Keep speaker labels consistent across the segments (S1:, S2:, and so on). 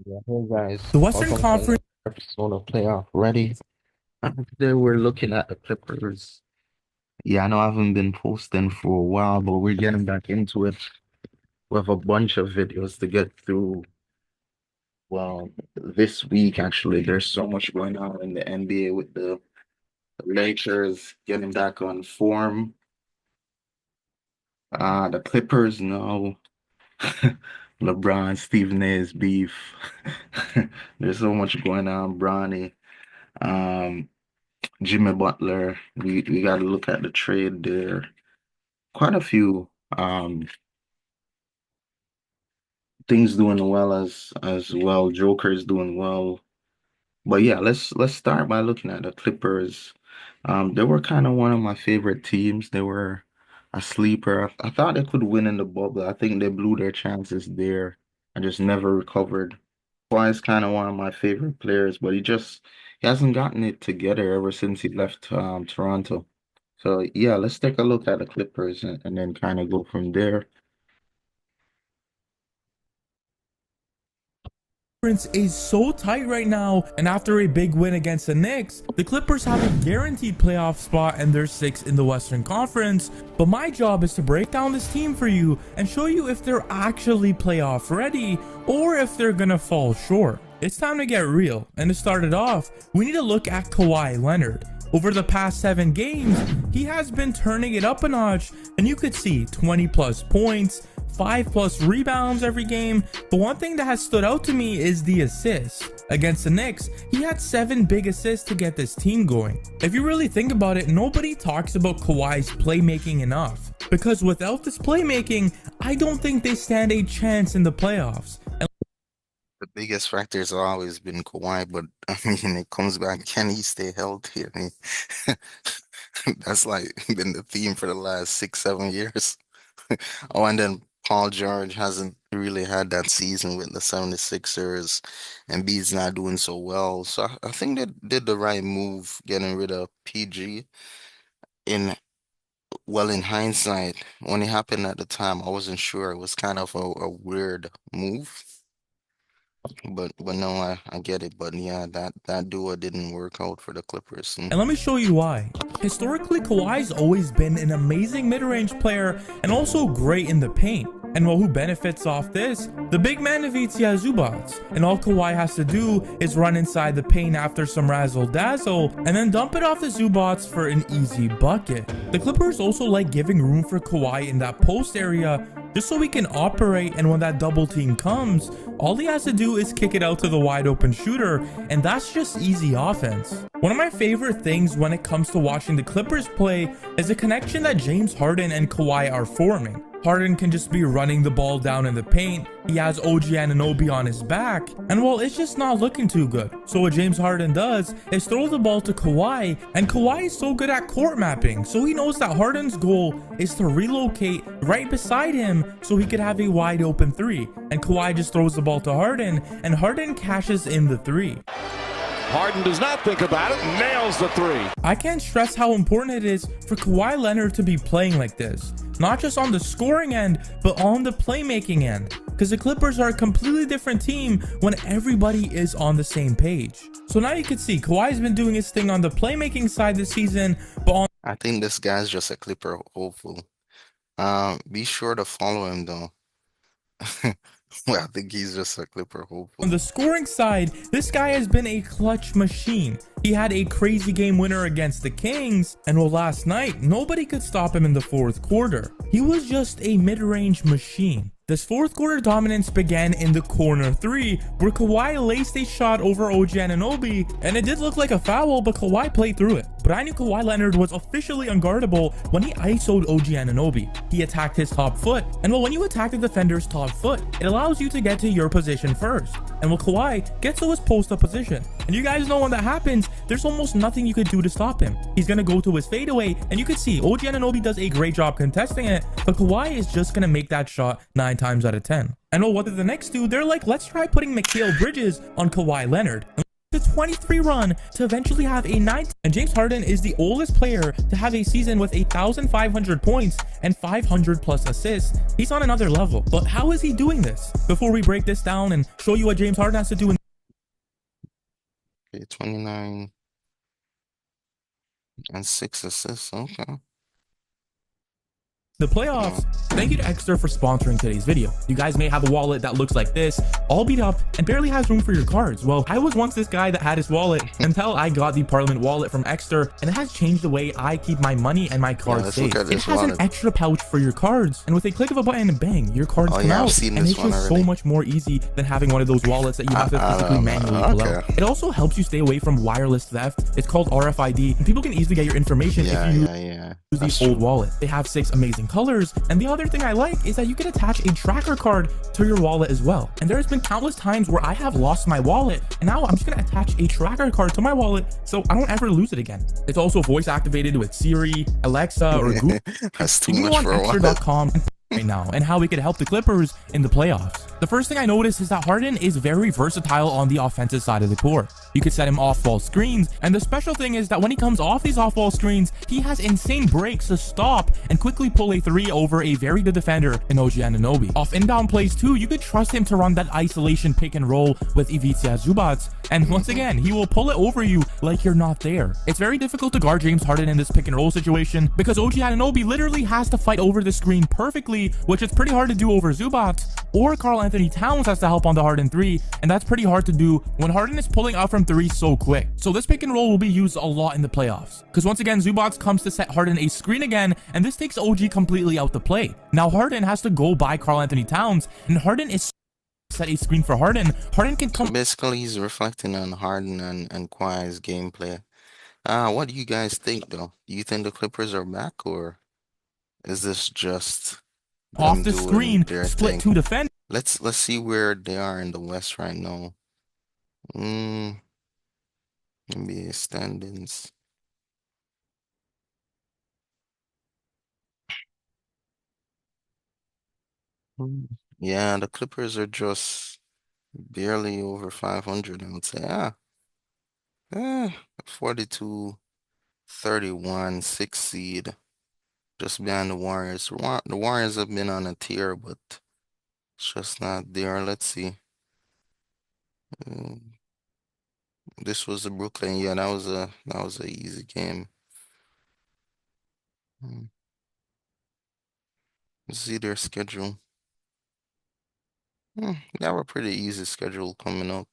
S1: Yeah, hey guys,
S2: The Western
S1: welcome to another
S2: Conference.
S1: episode of Playoff Ready. Today we're looking at the Clippers. Yeah, I know I haven't been posting for a while, but we're getting back into it. We have a bunch of videos to get through. Well, this week actually, there's so much going on in the NBA with the Lakers getting back on form. The Clippers now. LeBron, Stephen A's beef. There's so much going on, Bronny. Um, Jimmy Butler. We got to look at the trade there. Quite a few things doing well as well. Joker's doing well. But yeah, let's start by looking at the Clippers. They were kind of one of my favorite teams. They were a sleeper. I thought they could win in the bubble. I think they blew their chances there and just never recovered. Kawhi is kind of one of my favorite players, but he hasn't gotten it together ever since he left Toronto. So yeah, let's take a look at the Clippers and then kind of go from there.
S2: Is so tight right now, and after a big win against the Knicks, the Clippers have a guaranteed playoff spot and they're sixth in the Western Conference. But my job is to break down this team for you and show you if they're actually playoff ready or if they're gonna fall short. It's time to get real, and to start it off, we need to look at Kawhi Leonard. Over the past 7 games, he has been turning it up a notch, and you could see 20 plus points, 5 plus rebounds every game. But one thing that has stood out to me is the assists. Against the Knicks, he had 7 big assists to get this team going. If you really think about it, nobody talks about Kawhi's playmaking enough. Because without this playmaking, I don't think they stand a chance in the playoffs.
S1: The biggest factor has always been Kawhi, but I mean, it comes back, can he stay healthy? I mean, that's like been the theme for the last 6, 7 years. Oh, and then Paul George hasn't really had that season with the 76ers, and B's not doing so well. So I think they did the right move getting rid of PG. In in hindsight, when it happened at the time, I wasn't sure. It was kind of a weird move. But no, I get it. But yeah, that duo didn't work out for the Clippers.
S2: And let me show you why. Historically, Kawhi's always been an amazing mid-range player and also great in the paint. And well, who benefits off this? The big man of Itzia Zubats. And all Kawhi has to do is run inside the paint after some razzle dazzle and then dump it off the Zubats for an easy bucket. The Clippers also like giving room for Kawhi in that post area just so he can operate, and when that double team comes, all he has to do is kick it out to the wide open shooter, and that's just easy offense. One of my favorite things when it comes to watching the Clippers play is the connection that James Harden and Kawhi are forming. Harden can just be running the ball down in the paint, he has OG Anunoby on his back, and well, it's just not looking too good. So what James Harden does is throw the ball to Kawhi, and Kawhi is so good at court mapping, so he knows that Harden's goal is to relocate right beside him so he could have a wide open 3. And Kawhi just throws the ball to Harden, and Harden cashes in the 3.
S3: Harden does not think about it, nails the 3.
S2: I can't stress how important it is for Kawhi Leonard to be playing like this. Not just on the scoring end, but on the playmaking end. Because the Clippers are a completely different team when everybody is on the same page. So now you can see Kawhi's been doing his thing on the playmaking side this season, but on
S1: I think this guy's just a Clipper hopeful. Be sure to follow him though. Well, I think he's just a Clipper hopeful.
S2: the scoring side, this guy has been a clutch machine. He had a crazy game winner against the Kings, and well, last night, nobody could stop him in the 4th quarter. He was just a mid-range machine. This 4th quarter dominance began in the corner 3, where Kawhi laced a shot over OG Anunoby, and it did look like a foul, but Kawhi played through it. But I knew Kawhi Leonard was officially unguardable when he ISO'd OG Anunoby. He attacked his top foot, and well, when you attack the defender's top foot, it allows you to get to your position first. And well, Kawhi gets to his post-up position. And you guys know when that happens, there's almost nothing you could do to stop him. He's gonna go to his fadeaway, and you can see OG Anunoby does a great job contesting it, but Kawhi is just gonna make that shot 9 times out of 10. And well, what did the Knicks do? They're like, let's try putting Mikal Bridges on Kawhi Leonard. the 23 run to eventually have a 19. And James Harden is the oldest player to have a season with 1,500 points and 500 plus assists. He's on another level. But how is he doing this? Before we break this down and show you what James Harden has to do in
S1: Okay, 29 and 6 assists. Okay.
S2: the playoffs. Thank you to Extra for sponsoring today's video. You guys may have a wallet that looks like this, all beat up and barely has room for your cards. Well, I was once this guy that had his wallet until I got the Parliament wallet from Extra, and it has changed the way I keep my money and my cards
S1: let's
S2: safe.
S1: look at
S2: It
S1: this
S2: has an
S1: wallet.
S2: extra pouch for your cards, and with a click of a button, bang, your cards come
S1: yeah, I've
S2: out.
S1: seen
S2: And
S1: this
S2: it's
S1: one
S2: just so
S1: already.
S2: much more easy than having one of those wallets that you have to physically manually pull out.
S1: Okay.
S2: It also helps you stay away from wireless theft. It's called RFID, and people can easily get your information if you
S1: Yeah.
S2: use
S1: That's
S2: the old
S1: true.
S2: wallet. They have 6 amazing colors, and the other thing I like is that you can attach a tracker card to your wallet as well. And there's been countless times where I have lost my wallet, and now I'm just gonna attach a tracker card to my wallet so I don't ever lose it again. It's also voice activated with Siri, Alexa, or Google.
S1: That's too
S2: You can
S1: much
S2: go on
S1: for a wallet.
S2: extra.com right now and how we could help the Clippers in the playoffs. The first thing I noticed is that Harden is very versatile on the offensive side of the court. You could set him off-ball screens, and the special thing is that when he comes off these off-ball screens, he has insane breaks to stop and quickly pull a 3 over a very good defender in OG Anunoby. Off inbound plays too, you could trust him to run that isolation pick and roll with Ivica Zubac, and once again, he will pull it over you like you're not there. It's very difficult to guard James Harden in this pick and roll situation because OG Anunoby literally has to fight over the screen perfectly, which is pretty hard to do over Zubac, or Karl Anthony Towns has to help on the Harden 3, and that's pretty hard to do when Harden is pulling out from 3 so quick. So this pick and roll will be used a lot in the playoffs, because once again, Zubac comes to set Harden a screen again, and this takes OG completely out the play. Now Harden has to go by Karl Anthony Towns, and Harden is set a screen for Harden. Harden can come
S1: Basically, he's reflecting on Harden and Kawhi's gameplay. What do you guys think, though? Do you think the Clippers are back, or is this just
S2: off
S1: them
S2: the
S1: doing
S2: screen,
S1: their
S2: split
S1: thing?
S2: 2 defenders.
S1: Let's see where they are in the West right now. NBA standings. Yeah, the Clippers are just barely over 500, I would say. 42-31, 6 seed, just behind the Warriors. The Warriors have been on a tear, but it's just not there. Let's see. Mm, This was the Brooklyn. Yeah, that was a easy game. Mm, Let's see their schedule. They have a pretty easy schedule coming up.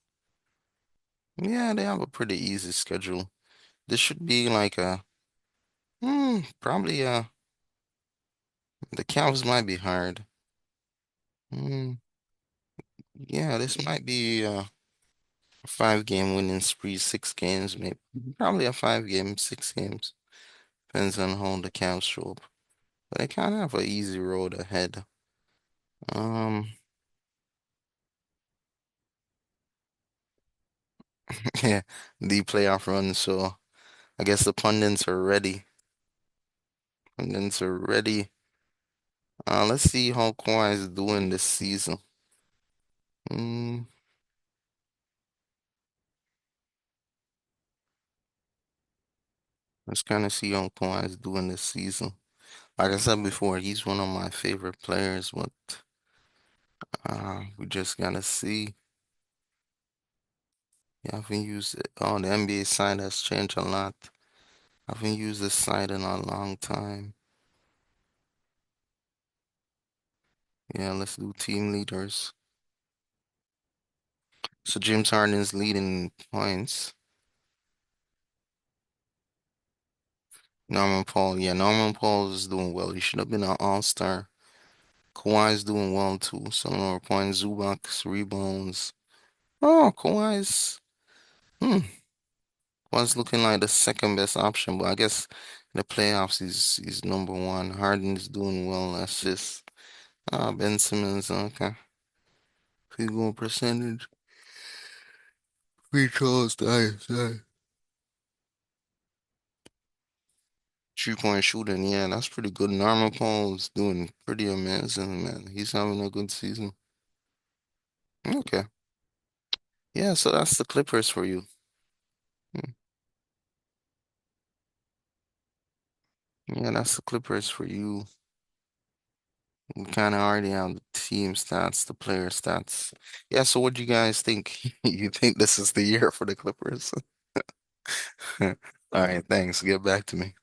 S1: Yeah, they have a pretty easy schedule. This should be like probably the Cavs might be hard. Mm, yeah, this might be a 5 game winning spree, 6 games, maybe probably a 5 game, 6 games. Depends on how the Cavs show up. But they kind of have an easy road ahead. Um, yeah, the playoff run. So I guess the pundits are ready. Pundits are ready. Let's see how Kawhi is doing this season. Mm, let's kind of see how Kawhi is doing this season. Like I said before, he's one of my favorite players, but we just gotta see. Yeah, I haven't used it. Oh, the NBA site has changed a lot. I haven't used this site in a long time. Yeah, let's do team leaders. So James Harden is leading points. Norman Paul, yeah, Norman Paul is doing well. He should have been an all-star. Kawhi's doing well too. Some more points, Zubac's rebounds. Oh, Kawhi's looking like the second best option, but I guess in the playoffs he's number one. Harden's doing well, assists. Ben Simmons, okay. Field goal percentage. Free throws, nice. 3-point shooting, yeah, that's pretty good. Norman Paul's doing pretty amazing, man. He's having a good season. Okay. Yeah, so that's the Clippers for you. Yeah, that's the Clippers for you. We kind of already have the team stats, the player stats. Yeah, so what do you guys think? You think this is the year for the Clippers? All right, thanks. Get back to me.